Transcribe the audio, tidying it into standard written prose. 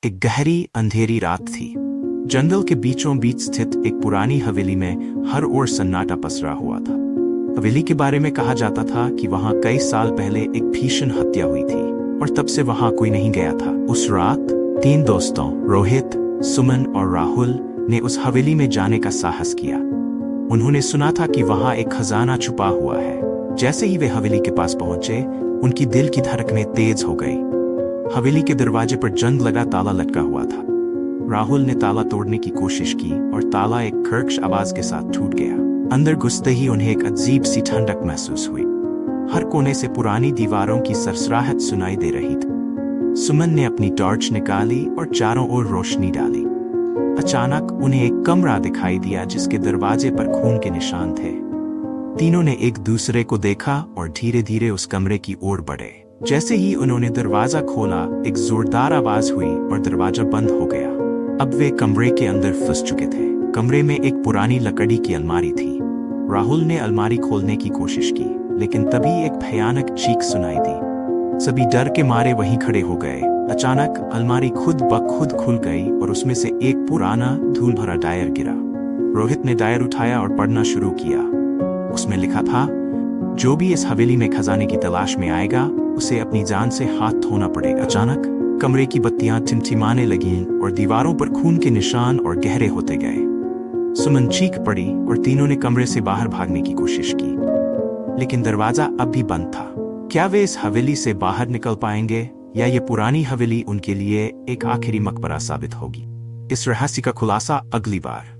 एक गहरी अंधेरी रात थी। जंगल के बीचों बीच स्थित एक पुरानी हवेली में हर ओर सन्नाटा पसरा हुआ था। हवेली के बारे में कहा जाता था कि वहां कई साल पहले एक भीषण हत्या हुई थी और तब से वहां कोई नहीं गया था। उस रात 3 दोस्तों रोहित, सुमन और राहुल ने उस हवेली में जाने का साहस किया। उन्होंने सुना था कि वहां एक खजाना छुपा हुआ है। जैसे ही वे हवेली के पास पहुंचे, उनकी दिल की धड़कनें तेज हो गई। हवेली के दरवाजे पर जंग लगा ताला लटका हुआ था। राहुल ने ताला तोड़ने की कोशिश की और ताला एक खड़खड़ आवाज के साथ टूट गया। अंदर घुसते ही उन्हें एक अजीब सी ठंडक महसूस हुई। हर कोने से पुरानी दीवारों की सरसराहट सुनाई दे रही थी। सुमन ने अपनी टॉर्च निकाली और चारों ओर रोशनी डाली। अचानक उन्हें एक कमरा दिखाई दिया जिसके दरवाजे पर खून के निशान थे। तीनों ने एक दूसरे को देखा और धीरे धीरे उस कमरे की ओर बढ़े। जैसे ही उन्होंने दरवाजा खोला, एक जोरदार आवाज हुई और दरवाजा बंद हो गया। अब वे कमरे के अंदर फंस चुके थे। कमरे में एक पुरानी लकड़ी की अलमारी थी। राहुल ने अलमारी खोलने की कोशिश की, लेकिन तभी एक भयानक चीख सुनाई दी। सभी डर के मारे वहीं खड़े हो गए। अचानक अलमारी खुद ब खुद खुल गई और उसमें से एक पुराना धूल भरा डायर गिरा। रोहित ने डायर उठाया और पढ़ना शुरू किया। उसमें लिखा था, जो भी इस हवेली में खजाने की तलाश में आएगा, उसे अपनी जान से हाथ धोना पड़ेगा। अचानक कमरे की बत्तियां टिमटिमाने लगीं और दीवारों पर खून के निशान और गहरे होते गए। सुमन चीख पड़ी और तीनों ने कमरे से बाहर भागने की कोशिश की, लेकिन दरवाजा अब भी बंद था। क्या वे इस हवेली से बाहर निकल पाएंगे या ये पुरानी हवेली उनके लिए एक आखिरी मकबरा साबित होगी? इस रहस्य का खुलासा अगली बार।